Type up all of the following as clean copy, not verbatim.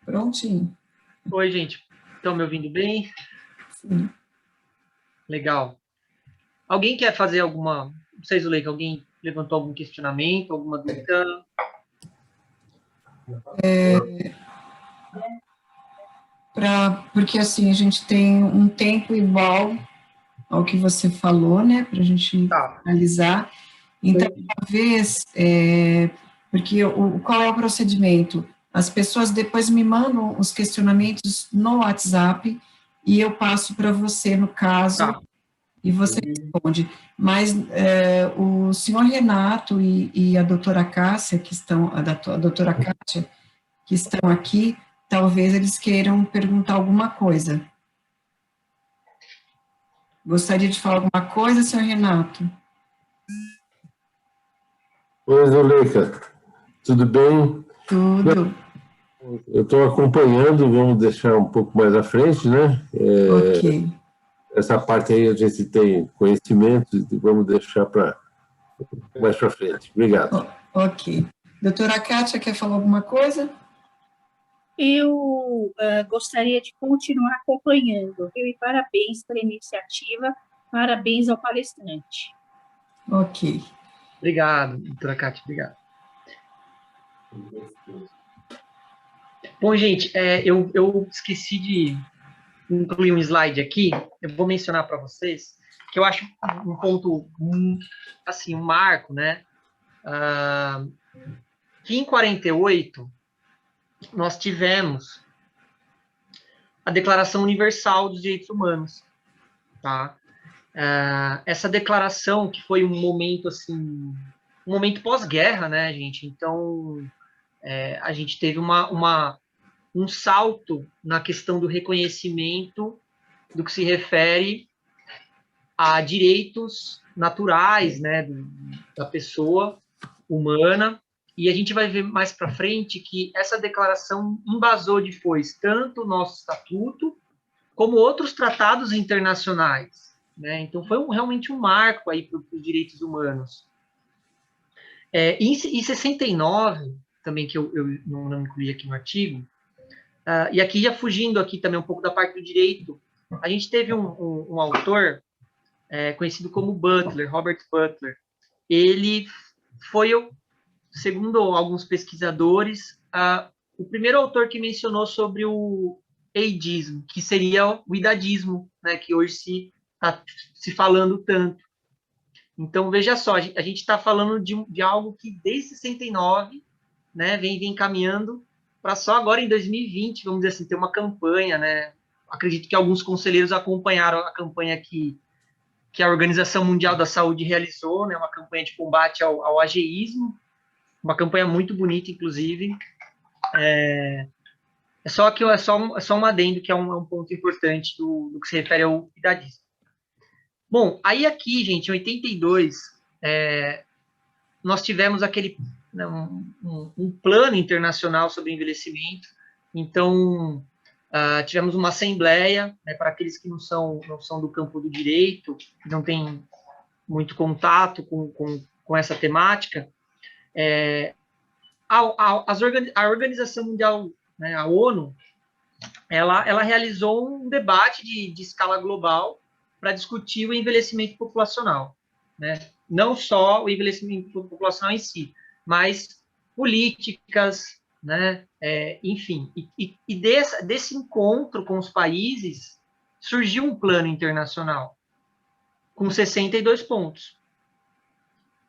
Prontinho. Oi, gente. Estão me ouvindo bem? Sim. Legal. Alguém quer fazer alguma... Não sei, Zuleika, alguém levantou algum questionamento, alguma dúvida? Porque, assim, a gente tem um tempo igual ao que você falou, né, para a gente Tá. analisar. Então, talvez, porque qual é o procedimento? As pessoas depois me mandam os questionamentos no WhatsApp e eu passo para você, no caso, Tá. e você responde. Mas o senhor Renato e a doutora Cássia, que estão, a doutora Kátia, que estão aqui, talvez eles queiram perguntar alguma coisa. Gostaria de falar alguma coisa, senhor Renato? Oi, Zuleika, tudo bem? Tudo. Eu estou acompanhando, vamos deixar um pouco mais à frente, né? Ok. Essa parte aí a gente tem conhecimento, vamos deixar para mais para frente. Obrigado. Ok. Doutora Kátia, quer falar alguma coisa? Eu gostaria de continuar acompanhando, viu? E parabéns pela iniciativa, parabéns ao palestrante. Ok. Obrigado, doutora Kátia, obrigado. Bom, gente, eu esqueci de incluir um slide aqui, eu vou mencionar para vocês, que eu acho um ponto, assim, um marco, né? Que em 48, nós tivemos a Declaração Universal dos Direitos Humanos, tá? Essa declaração que foi um momento, assim, um momento pós-guerra, né, gente? Então, a gente teve um salto na questão do reconhecimento do que se refere a direitos naturais, né, da pessoa humana, e a gente vai ver mais para frente que essa declaração embasou depois tanto o nosso estatuto como outros tratados internacionais, né? Então foi realmente um marco aí para os direitos humanos. Em 69, também que eu não incluí aqui no artigo, e aqui já fugindo aqui também um pouco da parte do direito, a gente teve um autor conhecido como Butler, Robert Butler. Ele foi, segundo alguns pesquisadores, o primeiro autor que mencionou sobre o ageismo, que seria o idadismo, né, que hoje está se falando tanto. Então, veja só, a gente está falando de algo que desde 69, né, vem caminhando para só agora em 2020, vamos dizer assim, ter uma campanha, né? Acredito que alguns conselheiros acompanharam a campanha que a Organização Mundial da Saúde realizou, né, uma campanha de combate ao ageísmo, uma campanha muito bonita, inclusive. É só um adendo, que é um ponto importante do que se refere ao idadismo. Bom, aí aqui, gente, em 82, nós tivemos aquele, né, um plano internacional sobre envelhecimento. Então, tivemos uma assembleia, né, para aqueles que não são do campo do direito, que não têm muito contato com essa temática. A Organização Mundial, né, a ONU, ela realizou um debate de escala global para discutir o envelhecimento populacional, né? Não só o envelhecimento populacional em si, mas políticas, né? Enfim, e desse encontro com os países surgiu um plano internacional com 62 pontos,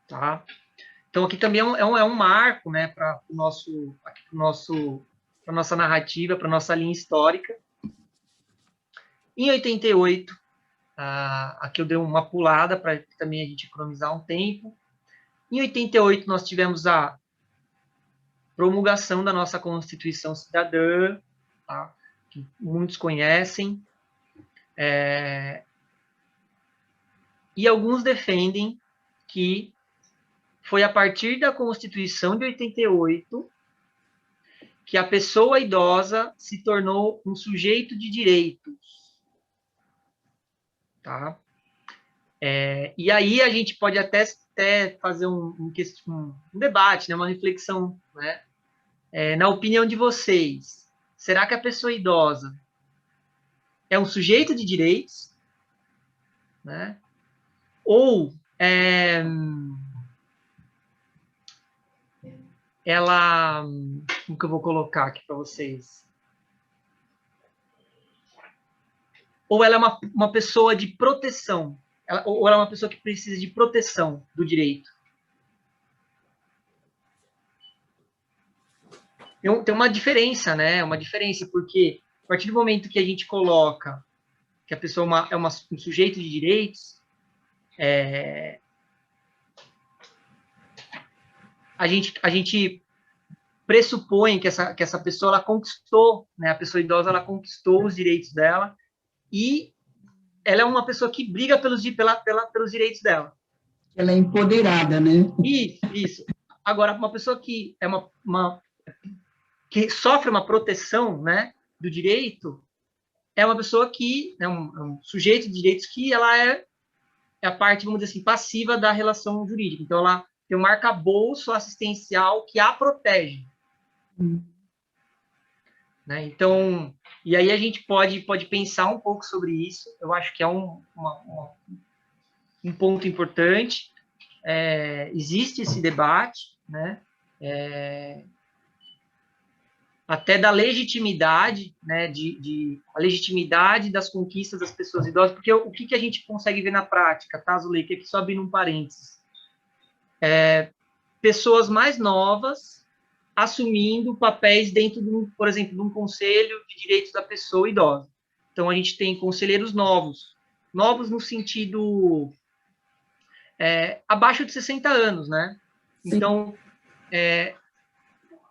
tá? Então aqui também é um marco, né, para a nossa narrativa, para a nossa linha histórica. Em 88, aqui eu dei uma pulada para também a gente economizar um tempo. Em 88, nós tivemos a promulgação da nossa Constituição Cidadã, tá? Que muitos conhecem. E alguns defendem que foi a partir da Constituição de 88 que a pessoa idosa se tornou um sujeito de direitos. Tá? E aí a gente pode até fazer um debate, né, uma reflexão, né? Na opinião de vocês, será que a pessoa idosa é um sujeito de direitos, né? Ou ela, como que eu vou colocar aqui para vocês? Ou ela é uma pessoa de proteção, ou ela é uma pessoa que precisa de proteção do direito? Tem uma diferença, né? Uma diferença, porque a partir do momento que a gente coloca que a pessoa é um sujeito de direitos, a gente pressupõe que essa pessoa ela conquistou, né? A pessoa idosa ela conquistou os direitos dela e ela é uma pessoa que briga pelos direitos dela. Ela é empoderada, né? Isso. Agora, uma pessoa que é que sofre uma proteção, né, do direito, é uma pessoa que é um sujeito de direitos que ela é a parte, vamos dizer assim, passiva da relação jurídica. Então, ela tem um arcabouço assistencial que a protege. Né? Então, e aí a gente pode pensar um pouco sobre isso. Eu acho que é um ponto importante. Existe esse debate, né? Até da legitimidade, né? A legitimidade das conquistas das pessoas idosas, porque o que a gente consegue ver na prática, tá, Zulei? Que aqui só abrindo um parênteses. Pessoas mais novas assumindo papéis dentro, por exemplo, de um conselho de direitos da pessoa idosa. Então, a gente tem conselheiros novos no sentido abaixo de 60 anos, né? Sim. Então,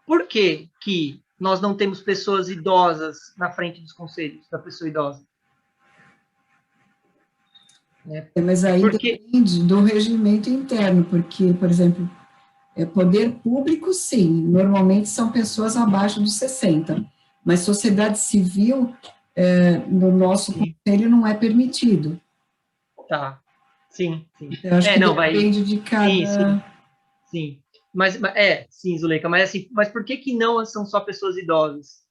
por que nós não temos pessoas idosas na frente dos conselhos da pessoa idosa? Mas aí depende do regimento interno, porque, por exemplo, poder público, sim, normalmente são pessoas abaixo dos 60, mas sociedade civil, no nosso conselho, não é permitido. Tá, sim. Eu acho que depende de cada... Sim. Sim, Zuleika, mas por que não são só pessoas idosas?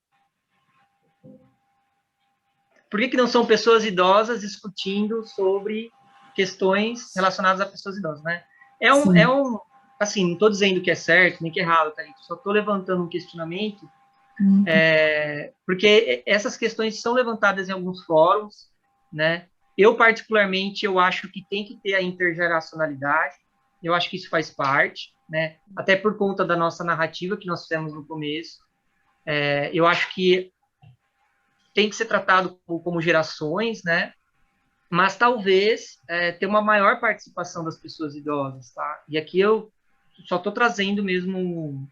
Por que não são pessoas idosas discutindo sobre questões relacionadas a pessoas idosas, né? Assim, não estou dizendo que é certo nem que é errado, tá, gente? Só estou levantando um questionamento, porque essas questões são levantadas em alguns fóruns, né? Eu, particularmente, eu acho que tem que ter a intergeracionalidade, eu acho que isso faz parte, né? Até por conta da nossa narrativa que nós fizemos no começo. Eu acho que tem que ser tratado como gerações, né? Mas talvez ter uma maior participação das pessoas idosas, tá? E aqui eu só estou trazendo mesmo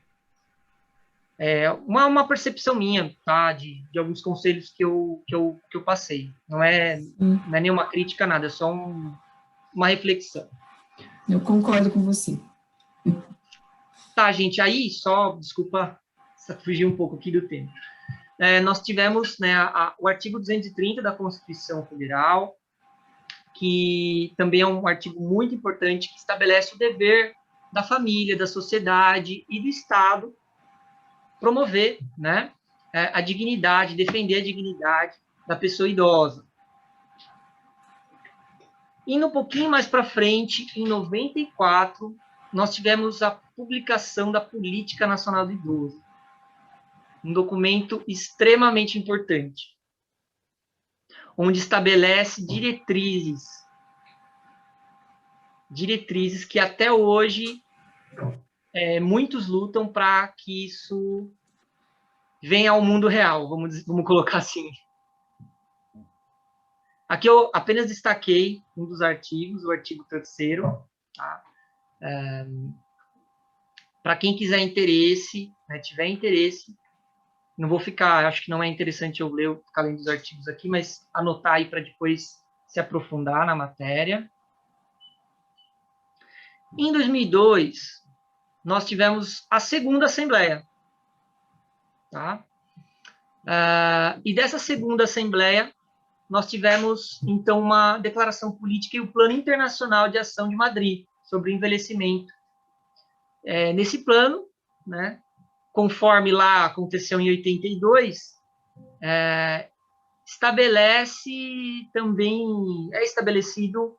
uma percepção minha, tá? De alguns conselhos que eu passei. Não é nenhuma crítica, nada, é só uma reflexão. Eu concordo com você. Tá, gente, aí desculpa fugir um pouco aqui do tema. Nós tivemos, né, o artigo 230 da Constituição Federal, que também é um artigo muito importante, que estabelece o dever da família, da sociedade e do Estado promover, né, a dignidade, defender a dignidade da pessoa idosa. Indo um pouquinho mais para frente, em 94, nós tivemos a publicação da Política Nacional do Idoso, um documento extremamente importante, onde estabelece diretrizes que até hoje muitos lutam para que isso venha ao mundo real, vamos colocar assim. Aqui eu apenas destaquei um dos artigos, o artigo 3º, tá? Para quem quiser interesse, né, tiver interesse, não vou ficar, acho que não é interessante eu ficar lendo os artigos aqui, mas anotar aí para depois se aprofundar na matéria. Em 2002, nós tivemos a segunda Assembleia. Tá? E dessa segunda Assembleia, nós tivemos, então, uma declaração política e o Plano Internacional de Ação de Madrid sobre o envelhecimento. Nesse plano, né, conforme lá aconteceu em 82, estabelece também, é estabelecido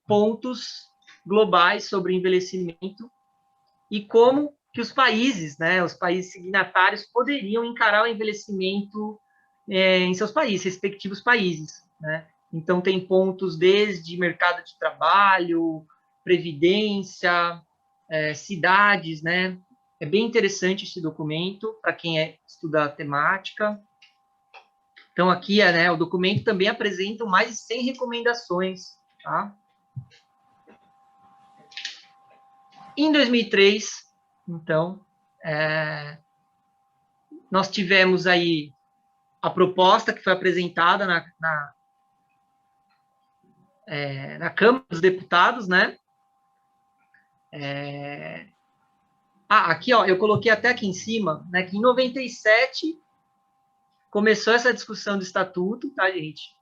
pontos globais sobre envelhecimento e como que os países, né, os países signatários poderiam encarar o envelhecimento em seus países, respectivos países, né? Então, tem pontos desde mercado de trabalho, previdência, cidades, né? É bem interessante esse documento para quem estuda a temática. Então, aqui, né, o documento também apresenta mais de 100 recomendações, tá? Em 2003, então, nós tivemos aí a proposta que foi apresentada na Câmara dos Deputados, né? Aqui, ó, eu coloquei até aqui em cima, né, que em 97 começou essa discussão do estatuto, tá, gente?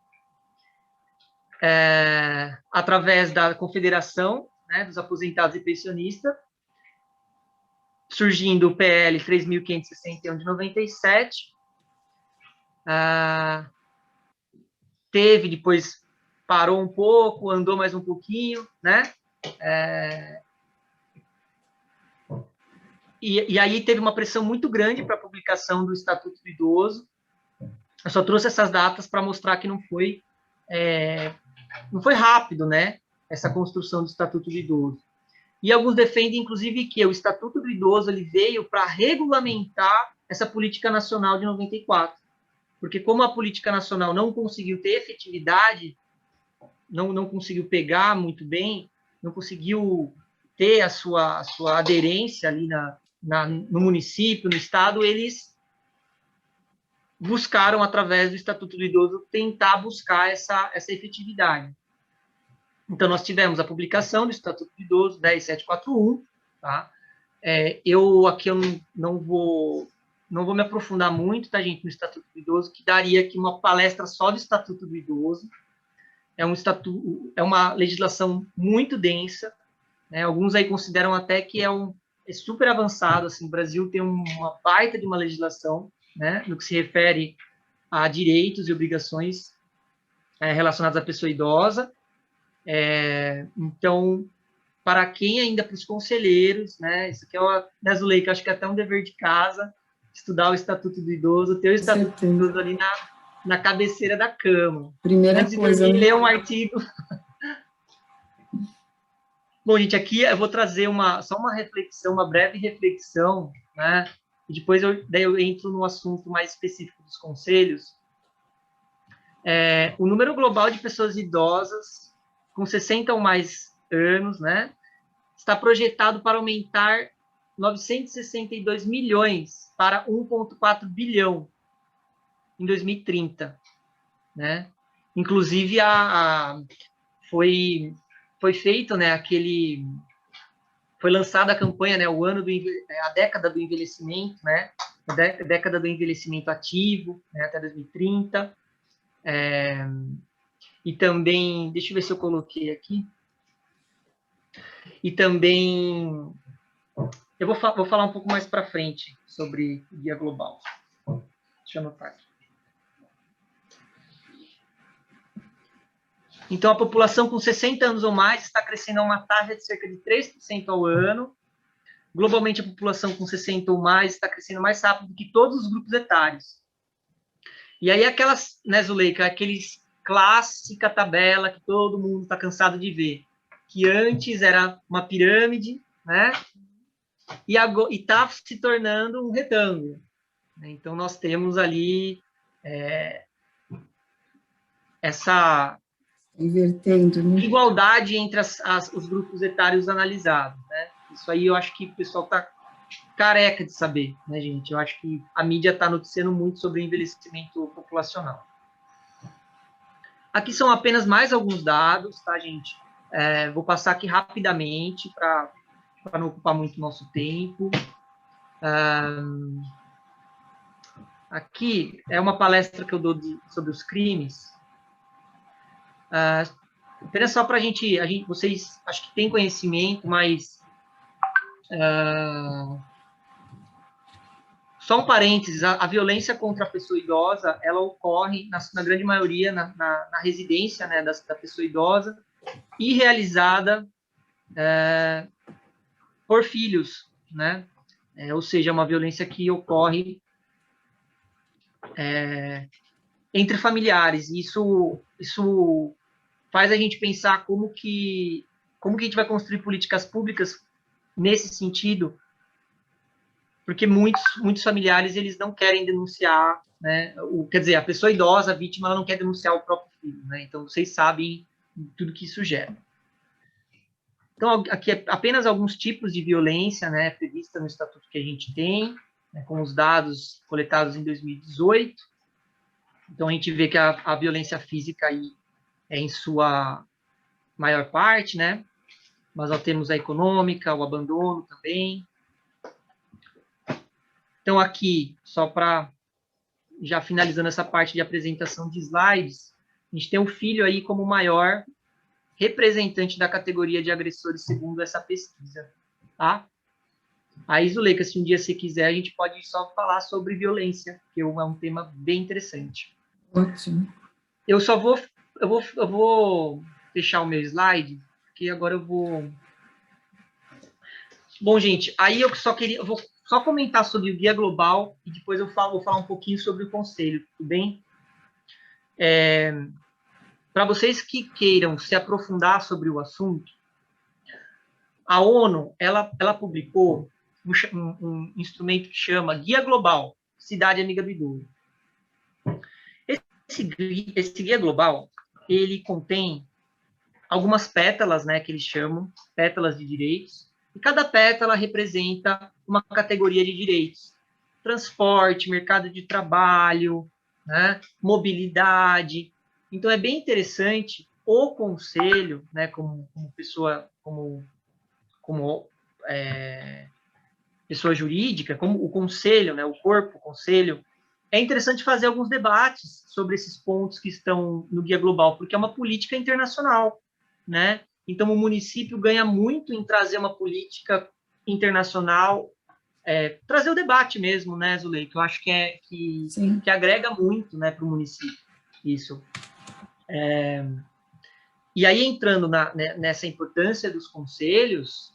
Através da Confederação, né, dos Aposentados e Pensionistas, surgindo o PL 3.561 de 97, depois parou um pouco, andou mais um pouquinho, né? E aí teve uma pressão muito grande para a publicação do Estatuto do Idoso. Eu só trouxe essas datas para mostrar que não foi rápido, né? Essa construção do Estatuto do Idoso. E alguns defendem, inclusive, que o Estatuto do Idoso ele veio para regulamentar essa política nacional de 94. Porque como a política nacional não conseguiu ter efetividade, não conseguiu pegar muito bem, não conseguiu ter a sua aderência ali no município, no estado, eles buscaram, através do Estatuto do Idoso, tentar buscar essa efetividade. Então, nós tivemos a publicação do Estatuto do Idoso, 10.741, tá? Eu não vou me aprofundar muito, tá, gente, no Estatuto do Idoso, que daria aqui uma palestra só do Estatuto do Idoso. É uma legislação muito densa, né? Alguns aí consideram até que é super avançado, assim, o Brasil tem uma baita de uma legislação, né, no que se refere a direitos e obrigações relacionados à pessoa idosa. Então, para quem ainda, para os conselheiros, né, isso aqui né, Zulei, que eu acho que é até um dever de casa, estudar o Estatuto do Idoso, ter o Estatuto do Idoso ali na cabeceira da cama. Primeira antes coisa, de ler um artigo. Bom, gente, aqui eu vou trazer só uma reflexão, uma breve reflexão, né? E depois eu entro no assunto mais específico dos conselhos. O número global de pessoas idosas com 60 ou mais anos, né, está projetado para aumentar 962 milhões para 1,4 bilhão em 2030, né? Inclusive, foi feito, né, foi lançada a campanha, né, a década do envelhecimento, né, a década do envelhecimento ativo, né, até 2030. E também, deixa eu ver se eu coloquei aqui. E também, eu vou falar um pouco mais para frente sobre o Guia Global. Deixa eu anotar aqui. Então, a população com 60 anos ou mais está crescendo a uma taxa de cerca de 3% ao ano. Globalmente, a população com 60 ou mais está crescendo mais rápido que todos os grupos etários. E aí, né, Zuleika, aqueles clássica tabela que todo mundo está cansado de ver, que antes era uma pirâmide, né? E está se tornando um retângulo. Então, nós temos ali essa invertendo, né? Igualdade entre os grupos etários analisados, né? Isso aí eu acho que o pessoal está careca de saber, né, gente? Eu acho que a mídia está noticiando muito sobre o envelhecimento populacional. Aqui são apenas mais alguns dados, tá, gente? Vou passar aqui rapidamente para não ocupar muito nosso tempo. Aqui é uma palestra que eu dou sobre os crimes. Apenas só para vocês acho que têm conhecimento, mas Só um parênteses, a violência contra a pessoa idosa, ela ocorre, na grande maioria, na residência, né, da pessoa idosa, e realizada por filhos, né? Ou seja, uma violência que ocorre entre familiares. Isso faz a gente pensar como que a gente vai construir políticas públicas nesse sentido, porque muitos familiares, eles não querem denunciar, né? Quer dizer, a pessoa idosa, a vítima, ela não quer denunciar o próprio filho, né? Então, vocês sabem tudo que isso gera. Então, aqui é apenas alguns tipos de violência, né, prevista no estatuto que a gente tem, né, com os dados coletados em 2018. Então, a gente vê que a violência física aí é em sua maior parte, né? Mas nós temos a econômica, o abandono também. Então, aqui, só para já finalizando essa parte de apresentação de slides, a gente tem o filho aí como maior representante da categoria de agressores segundo essa pesquisa, tá? Aí, Zuleika, se um dia você quiser, a gente pode só falar sobre violência, que é um tema bem interessante. Ótimo. Eu vou fechar o meu slide, porque agora eu vou... Bom, gente, aí eu vou só comentar sobre o Guia Global e depois vou falar um pouquinho sobre o Conselho, tudo bem? Para vocês que queiram se aprofundar sobre o assunto, a ONU, ela publicou um instrumento que chama Guia Global, Cidade Amiga do Idoso. Esse Guia Global, ele contém algumas pétalas, né, que eles chamam, pétalas de direitos, e cada pétala representa uma categoria de direitos. Transporte, mercado de trabalho, né, mobilidade. Então, é bem interessante o conselho, né, como pessoa, como pessoa jurídica, como o conselho, né, o corpo, o conselho, é interessante fazer alguns debates sobre esses pontos que estão no Guia Global, porque é uma política internacional, né? Então, o município ganha muito em trazer uma política internacional, trazer o debate mesmo, né, Zuleika? Eu acho que agrega muito, né, para o município, isso. E aí, entrando nessa importância dos conselhos,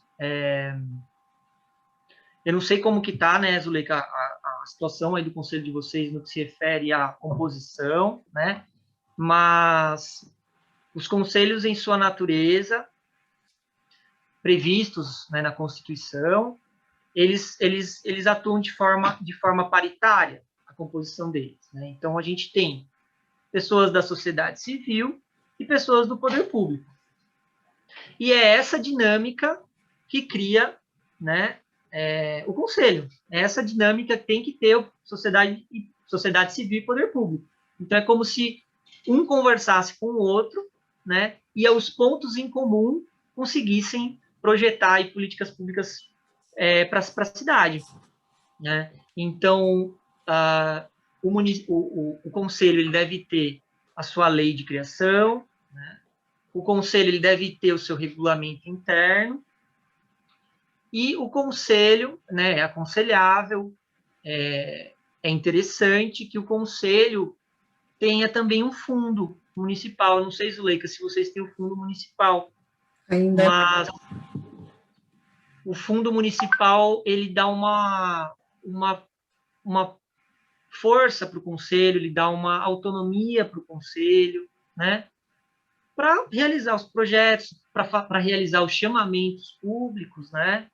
eu não sei como que está, né, Zuleika, a situação aí do conselho de vocês no que se refere à composição, né? Mas os conselhos, em sua natureza, previstos, né, na Constituição, eles atuam de forma paritária, a composição deles, né? Então, a gente tem pessoas da sociedade civil e pessoas do poder público. E é essa dinâmica que cria, né, o conselho. É essa dinâmica que tem que ter sociedade civil e poder público. Então, é como se um conversasse com o outro, né, e os pontos em comum conseguissem projetar aí políticas públicas para a cidade, né? Então, o conselho, ele deve ter a sua lei de criação, né? O conselho, ele deve ter o seu regulamento interno, e o conselho, né, é aconselhável, é interessante que o conselho tenha também um fundo municipal. Não sei, Zuleika, se vocês têm o fundo municipal. Ainda. Mas o fundo municipal, ele dá uma força para o conselho, ele dá uma autonomia para o conselho, né, para realizar os projetos, para realizar os chamamentos públicos, né.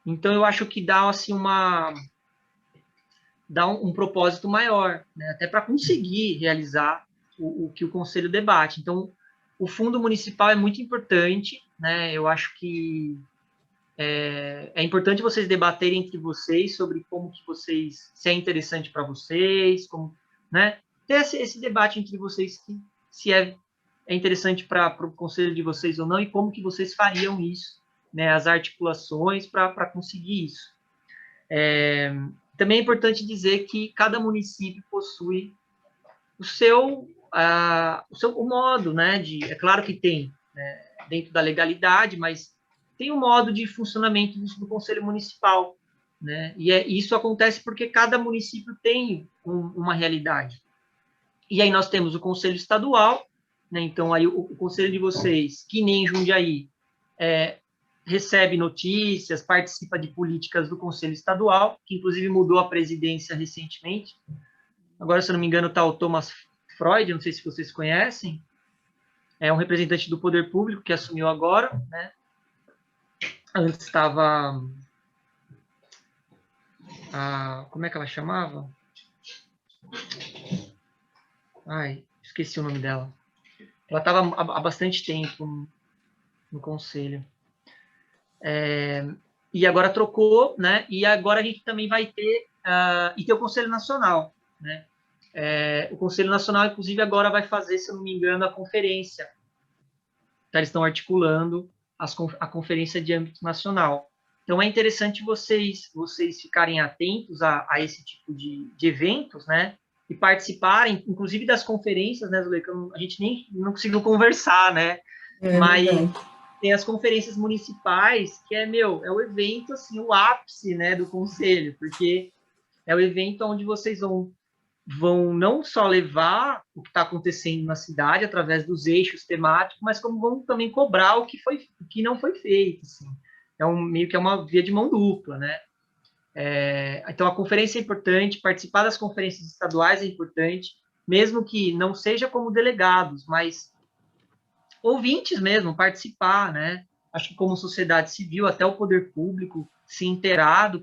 Então, eu acho que dá assim um propósito maior, né, até para conseguir realizar o que o conselho debate. Então, o fundo municipal é muito importante, né? Eu acho que é importante vocês debaterem entre vocês sobre como que vocês, se é interessante para vocês, como, né? Ter esse debate entre vocês, se é interessante para o conselho de vocês ou não, e como que vocês fariam isso, né? As articulações para conseguir isso. Também é importante dizer que cada município possui o seu modo, né? É claro que tem, né, dentro da legalidade, mas tem um modo de funcionamento do Conselho Municipal, né? E isso acontece porque cada município tem uma realidade. E aí nós temos o Conselho Estadual, né? Então aí o Conselho de vocês, que nem Jundiaí, recebe notícias, participa de políticas do Conselho Estadual, que inclusive mudou a presidência recentemente. Agora, se eu não me engano, está o Thomas Freud, não sei se vocês conhecem, é um representante do poder público que assumiu agora, né? Antes estava como é que ela chamava? Ai, esqueci o nome dela. Ela estava há bastante tempo no conselho. E agora trocou, né? E agora a gente também vai ter e tem o Conselho Nacional, né? O Conselho Nacional, inclusive, agora vai fazer, se eu não me engano, a conferência. Então, eles estão articulando a conferência de âmbito nacional. Então, é interessante vocês ficarem atentos a esse tipo de eventos, né? E participarem, inclusive, das conferências, né, Zuleika? A gente nem não conseguiu conversar, né? Mas tem as conferências municipais, que é o evento, assim, o ápice, né, do conselho, porque é o evento onde vocês vão não só levar o que está acontecendo na cidade através dos eixos temáticos, mas como vão também cobrar o que não foi feito, assim. Meio que é uma via de mão dupla, né? Então, a conferência é importante, participar das conferências estaduais é importante, mesmo que não seja como delegados, mas ouvintes mesmo, participar, né? Acho que como sociedade civil, até o poder público se inteirar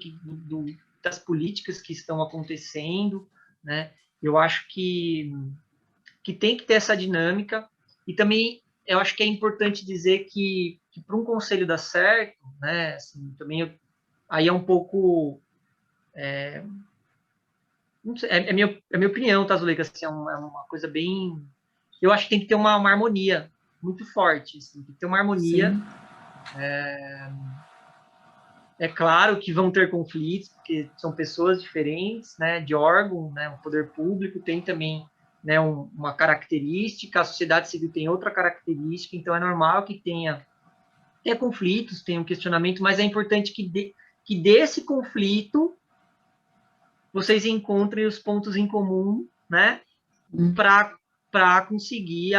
das políticas que estão acontecendo, né? Eu acho que tem que ter essa dinâmica, e também eu acho que é importante dizer que para um conselho dar certo, né? Assim, também aí é um pouco não sei, é minha opinião, tá, Zuleika? Assim, é uma coisa bem, eu acho que tem que ter uma harmonia muito forte, assim, tem que ter uma harmonia. É claro que vão ter conflitos, porque são pessoas diferentes, né, de órgão, né, o poder público tem também, né, uma característica, a sociedade civil tem outra característica, então é normal que tenha conflitos, tenha um questionamento, mas é importante que desse conflito vocês encontrem os pontos em comum, né, para conseguir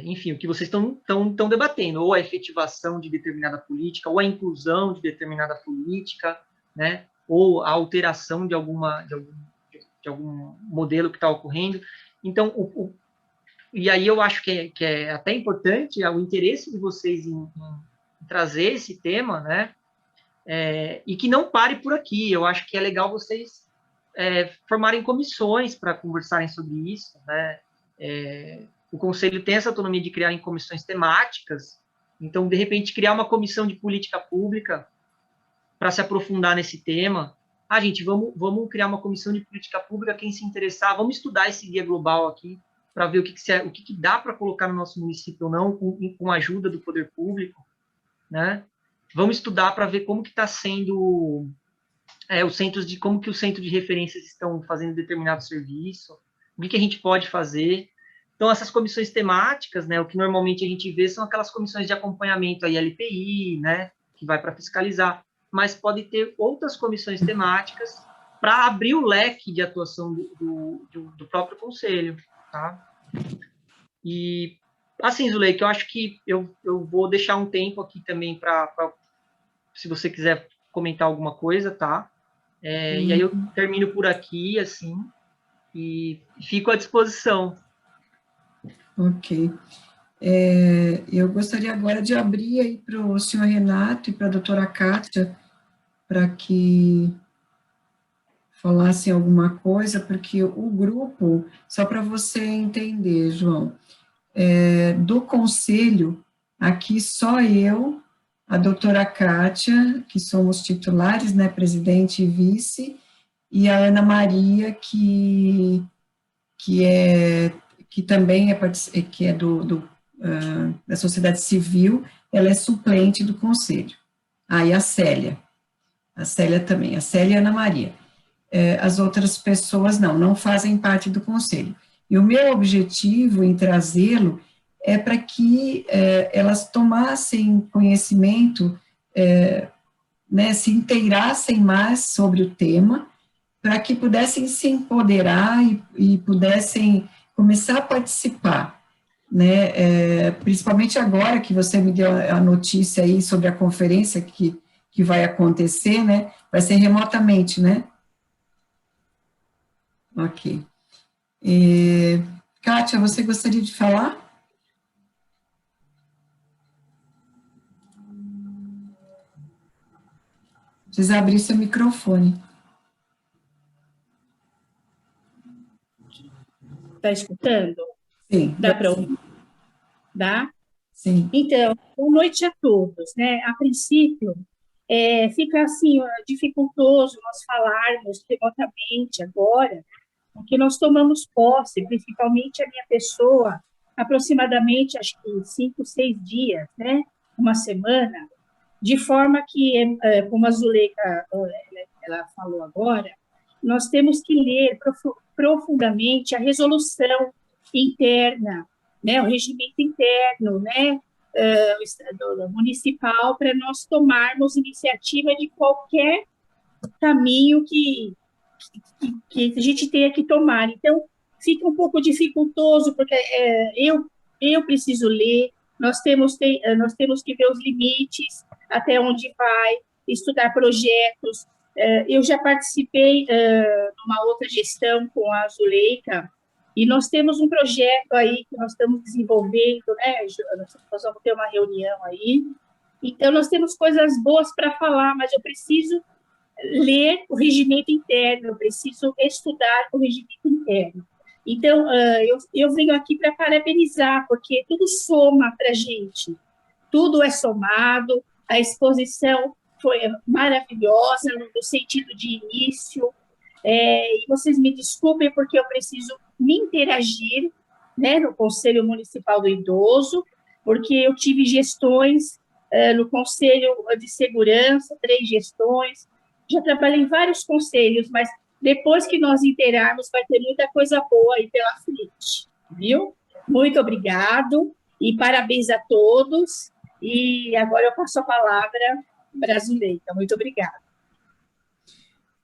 enfim, o que vocês estão debatendo, ou a efetivação de determinada política, ou a inclusão de determinada política, né, ou a alteração de algum modelo que está ocorrendo. Então, e aí eu acho que é até importante o interesse de vocês em trazer esse tema, né, e que não pare por aqui. Eu acho que é legal vocês formarem comissões para conversarem sobre isso, né. O Conselho tem essa autonomia de criar em comissões temáticas, então, de repente, criar uma comissão de política pública para se aprofundar nesse tema. Gente, vamos criar uma comissão de política pública, quem se interessar, vamos estudar esse guia global aqui, para ver o que dá para colocar no nosso município ou não, com a ajuda do poder público, né? Vamos estudar para ver como que está sendo os centros como que os centros de referências estão fazendo determinado serviço, o que a gente pode fazer. Então, essas comissões temáticas, né, o que normalmente a gente vê são aquelas comissões de acompanhamento aí, LPI, né, que vai para fiscalizar, mas pode ter outras comissões temáticas para abrir o leque de atuação do próprio conselho, tá? E, assim, Zuleika, eu acho que eu vou deixar um tempo aqui também se você quiser comentar alguma coisa, tá? E aí eu termino por aqui, assim, e fico à disposição. Ok. Eu gostaria agora de abrir aí para o senhor Renato e para a doutora Kátia, para que falassem alguma coisa, porque o grupo, só para você entender, João, do conselho, aqui só eu, a doutora Kátia, que somos titulares, né, presidente e vice, e a Ana Maria, que também que é da sociedade civil, ela é suplente do conselho. E a Célia também, a Célia e a Ana Maria. As outras pessoas não fazem parte do conselho. E o meu objetivo em trazê-lo é para que elas tomassem conhecimento né, se inteirassem mais sobre o tema, para que pudessem se empoderar e pudessem começar a participar, né, principalmente agora que você me deu a notícia aí sobre a conferência que vai acontecer, né, vai ser remotamente, né? Ok. Kátia, você gostaria de falar? Precisa abrir seu microfone. Está escutando? Sim. Dá para ouvir? Dá? Sim. Então, boa noite a todos, né? A princípio, fica assim, dificultoso nós falarmos remotamente agora, porque nós tomamos posse, principalmente a minha pessoa, aproximadamente, acho que 5, 6 dias, né? Uma semana, de forma que, como a Zuleika ela falou agora, nós temos que ler profundamente a resolução interna, né, o regimento interno, né, municipal, para nós tomarmos iniciativa de qualquer caminho que a gente tenha que tomar. Então, fica um pouco dificultoso, porque eu preciso ler, nós temos que ver os limites, até onde vai, estudar projetos. Eu já participei numa outra gestão com a Zuleika, e nós temos um projeto aí que nós estamos desenvolvendo, né? Nós vamos ter uma reunião aí. Então, nós temos coisas boas para falar, mas eu preciso ler o regimento interno, eu preciso estudar o regimento interno. Então, eu venho aqui para parabenizar, porque tudo soma para a gente, tudo é somado, a exposição foi maravilhosa no sentido de início, e vocês me desculpem porque eu preciso me interagir, né, no Conselho Municipal do Idoso, porque eu tive gestões no Conselho de Segurança, 3 gestões, já trabalhei em vários conselhos, mas depois que nós inteirarmos, vai ter muita coisa boa aí pela frente, viu? Muito obrigado e parabéns a todos. E agora eu passo a palavra para a Zuleika. Muito obrigada.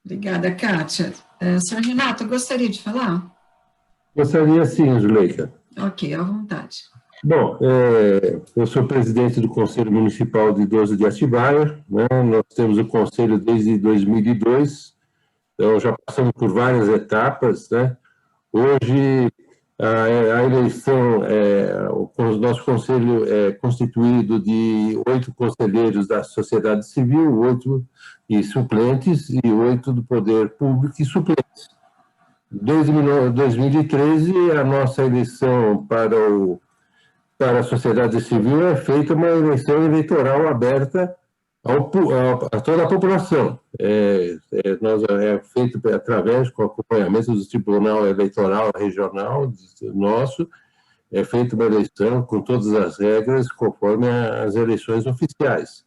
Obrigada, Kátia. Senhor Renato, gostaria de falar? Gostaria sim, Zuleika. Ok, à vontade. Bom, eu sou presidente do Conselho Municipal de Idoso de Atibaia, né? Nós temos o Conselho desde 2002, então já passamos por várias etapas, né? Hoje, a eleição, o nosso Conselho é constituído de 8 conselheiros da sociedade civil, 8 e suplentes, e 8 do poder público e suplentes. Desde 2013, a nossa eleição para a sociedade civil é feita uma eleição eleitoral aberta a toda a população. É feito através, com acompanhamento do Tribunal Eleitoral Regional nosso, é feita uma eleição com todas as regras conforme as eleições oficiais.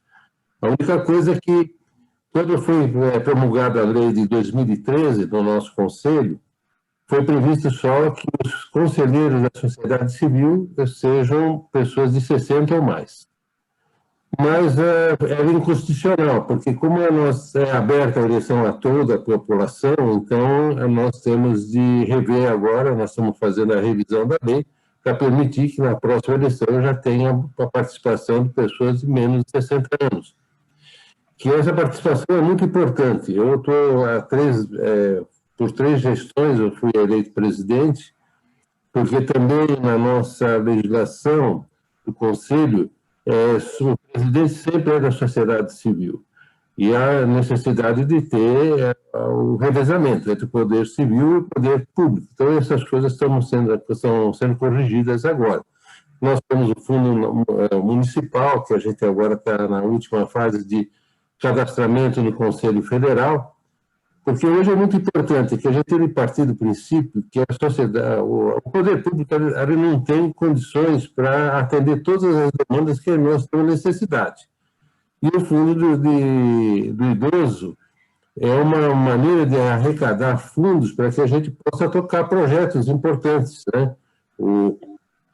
A única coisa é que, quando foi promulgada a lei de 2013 no nosso Conselho, foi previsto só que os conselheiros da sociedade civil sejam pessoas de 60 ou mais. Mas era inconstitucional, porque como é aberta a eleição a toda a população, então nós temos de rever agora, nós estamos fazendo a revisão da lei, para permitir que na próxima eleição já tenha a participação de pessoas de menos de 60 anos. Que essa participação é muito importante. Eu estou por 3 gestões eu fui eleito presidente, porque também na nossa legislação do Conselho, o presidente sempre é da sociedade civil. E há necessidade de ter o revezamento entre o poder civil e o poder público. Então, essas coisas estão sendo corrigidas agora. Nós temos o fundo municipal, que a gente agora está na última fase de cadastramento no Conselho Federal, porque hoje é muito importante que a gente tenha partir do princípio que a sociedade, o poder público, ele não tem condições para atender todas as demandas que nós temos necessidade. E o fundo do idoso é uma maneira de arrecadar fundos para que a gente possa tocar projetos importantes, né?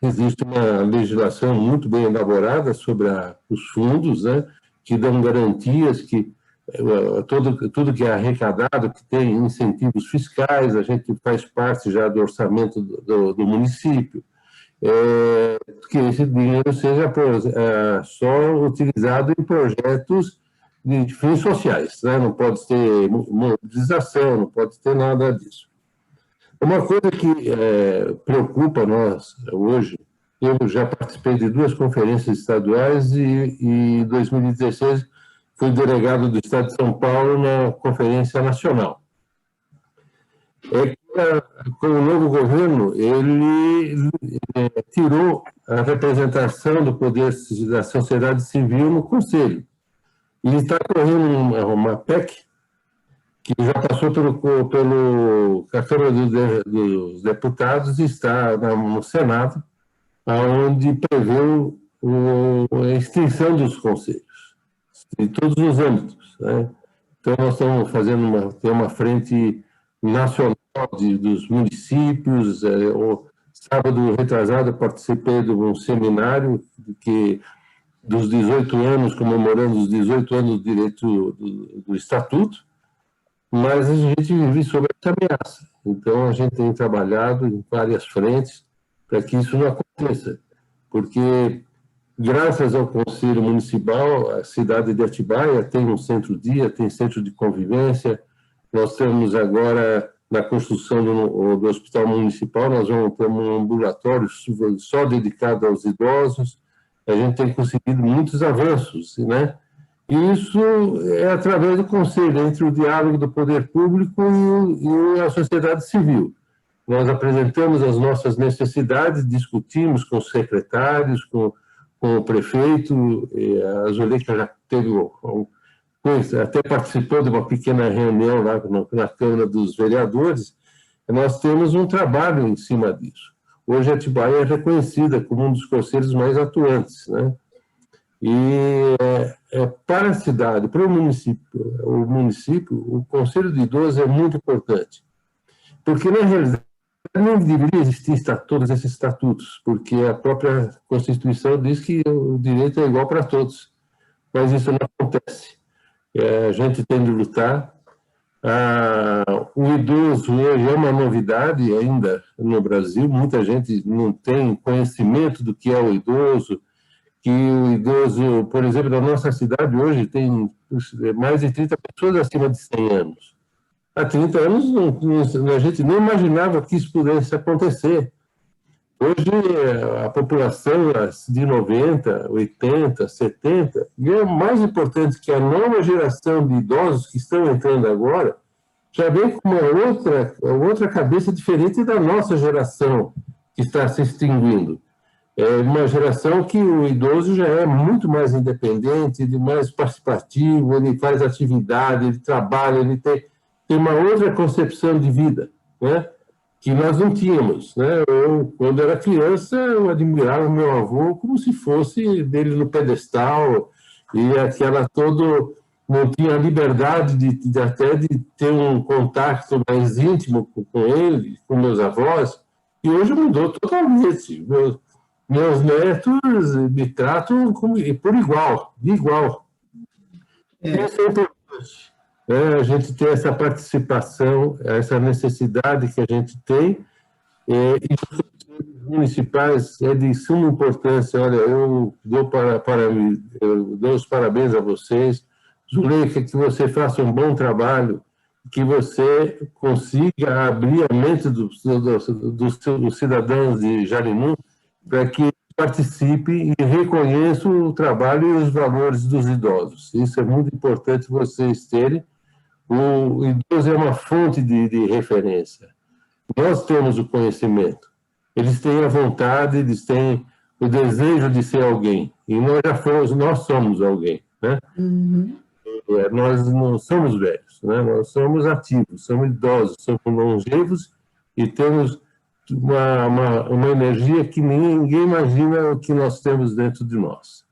Existe uma legislação muito bem elaborada sobre os fundos, né? Que dão garantias que tudo que é arrecadado, que tem incentivos fiscais, a gente faz parte já do orçamento do município, que esse dinheiro seja só utilizado em projetos de fins sociais, né? Não pode ter mobilização, não pode ter nada disso. Uma coisa que preocupa nós hoje, eu já participei de 2 conferências estaduais e em 2016 fui delegado do Estado de São Paulo na Conferência Nacional. Com o novo governo, ele tirou a representação do poder da sociedade civil no Conselho. E está correndo uma PEC que já passou pela Câmara dos Deputados e está no Senado, onde prevê a extinção dos conselhos, em todos os âmbitos, né? Então, nós estamos fazendo uma frente nacional dos municípios. Sábado retrasado, eu participei de um seminário dos 18 anos, comemorando os 18 anos do direito do Estatuto, mas a gente vive sob essa ameaça. Então, a gente tem trabalhado em várias frentes para que isso não aconteça, porque, graças ao Conselho Municipal, a cidade de Atibaia tem um centro-dia, tem centro de convivência. Nós temos agora, na construção do Hospital Municipal, nós vamos ter um ambulatório só dedicado aos idosos. A gente tem conseguido muitos avanços, né? E isso é através do Conselho, entre o diálogo do poder público e a sociedade civil. Nós apresentamos as nossas necessidades, discutimos com os secretários, com o prefeito. A Zuleika já teve, até participou de uma pequena reunião lá na Câmara dos Vereadores. Nós temos um trabalho em cima disso. Hoje, Atibaia é reconhecida como um dos conselhos mais atuantes, né? E para a cidade, para o município, o Conselho de Idosos é muito importante, porque, na realidade, não deveria existir todos esses estatutos, porque a própria Constituição diz que o direito é igual para todos, mas isso não acontece. A gente tem de lutar. O idoso hoje é uma novidade ainda no Brasil, muita gente não tem conhecimento do que é o idoso, que o idoso, por exemplo, na nossa cidade hoje tem mais de 30 pessoas acima de 100 anos. Há 30 anos a gente nem imaginava que isso pudesse acontecer. Hoje a população de 90, 80, 70, e é mais importante que a nova geração de idosos que estão entrando agora, já vem com uma outra cabeça diferente da nossa geração que está se extinguindo. É uma geração que o idoso já é muito mais independente, mais participativo, ele faz atividade, ele trabalha, ele tem uma outra concepção de vida, né? Que nós não tínhamos, né? Eu, quando era criança, eu admirava meu avô como se fosse dele no pedestal, e aquela não tinha a liberdade até de ter um contato mais íntimo com ele, com meus avós, e hoje mudou totalmente. Meus netos me tratam por igual, de igual. Isso é importante, né? A gente ter essa participação, essa necessidade que a gente tem, e os municipais é de suma importância. Olha, eu dou os parabéns a vocês, Zuleika, que você faça um bom trabalho, que você consiga abrir a mente dos cidadãos de Jarinu para que participe e reconheça o trabalho e os valores dos idosos. Isso é muito importante vocês terem. O idoso é uma fonte de referência. Nós temos o conhecimento. Eles têm a vontade, eles têm o desejo de ser alguém. E nós somos alguém, né? Uhum. Nós não somos velhos, né? Nós somos ativos, somos idosos, somos longevos e temos uma energia que ninguém imagina o que nós temos dentro de nós.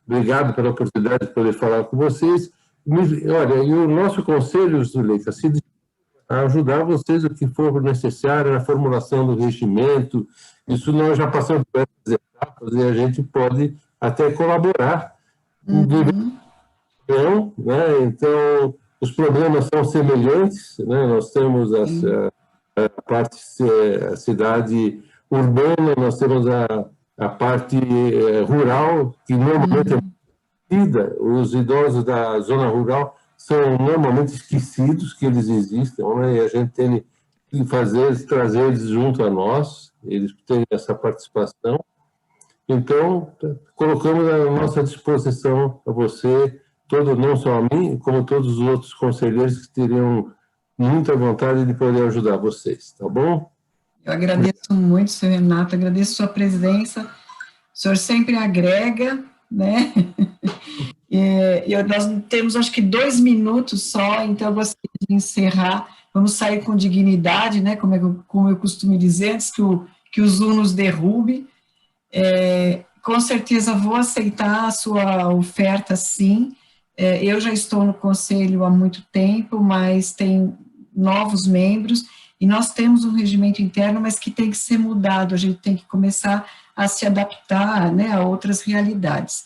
Obrigado pela oportunidade de poder falar com vocês. Olha, e o nosso conselho, Zuleika, a ajudar vocês o que for necessário na formulação do regimento. Isso nós já passamos por essas etapas e a gente pode até colaborar. Uhum. região, né? Então, os problemas são semelhantes, né? Nós temos a parte, a cidade urbana, nós temos a parte rural, que normalmente é vida. Os idosos da zona rural são normalmente esquecidos que eles existem, né? E a gente tem que trazer eles junto a nós, eles têm essa participação. Então, colocamos à nossa disposição a você, não só a mim, como todos os outros conselheiros que teriam muita vontade de poder ajudar vocês, tá bom? Eu agradeço muito, senhor Renato, agradeço sua presença, o senhor sempre agrega, né? Nós temos, acho que, 2 minutos só, então eu gostaria de encerrar. Vamos sair com dignidade, né? Como eu costumo dizer, antes que o Zoom nos derrube. Com certeza vou aceitar a sua oferta, sim. Eu já estou no conselho há muito tempo, mas tem novos membros, e nós temos um regimento interno, mas que tem que ser mudado, a gente tem que começar a se adaptar, né, a outras realidades.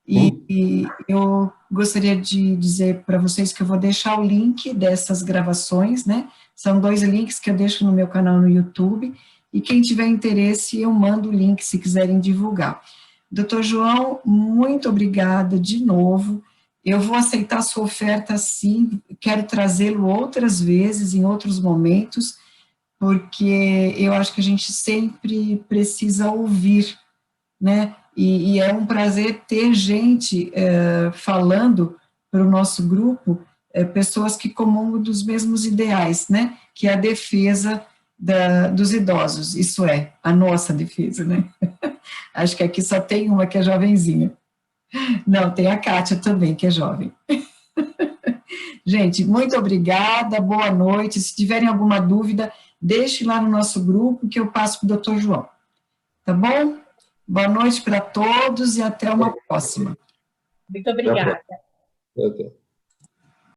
E eu gostaria de dizer para vocês que eu vou deixar o link dessas gravações, né, são 2 links que eu deixo no meu canal no YouTube, e quem tiver interesse, eu mando o link se quiserem divulgar. Doutor João, muito obrigada de novo. Eu vou aceitar a sua oferta, sim, quero trazê-lo outras vezes, em outros momentos, porque eu acho que a gente sempre precisa ouvir, né? E é um prazer ter gente falando para o nosso grupo, pessoas que comungam dos mesmos ideais, né? Que é a defesa dos idosos, isso é, a nossa defesa, né? Acho que aqui só tem uma que é jovenzinha. Não, tem a Kátia também, que é jovem. Gente, muito obrigada, boa noite. Se tiverem alguma dúvida, deixe lá no nosso grupo que eu passo para o doutor João. Tá bom? Boa noite para todos e até uma próxima. Muito obrigada. Até.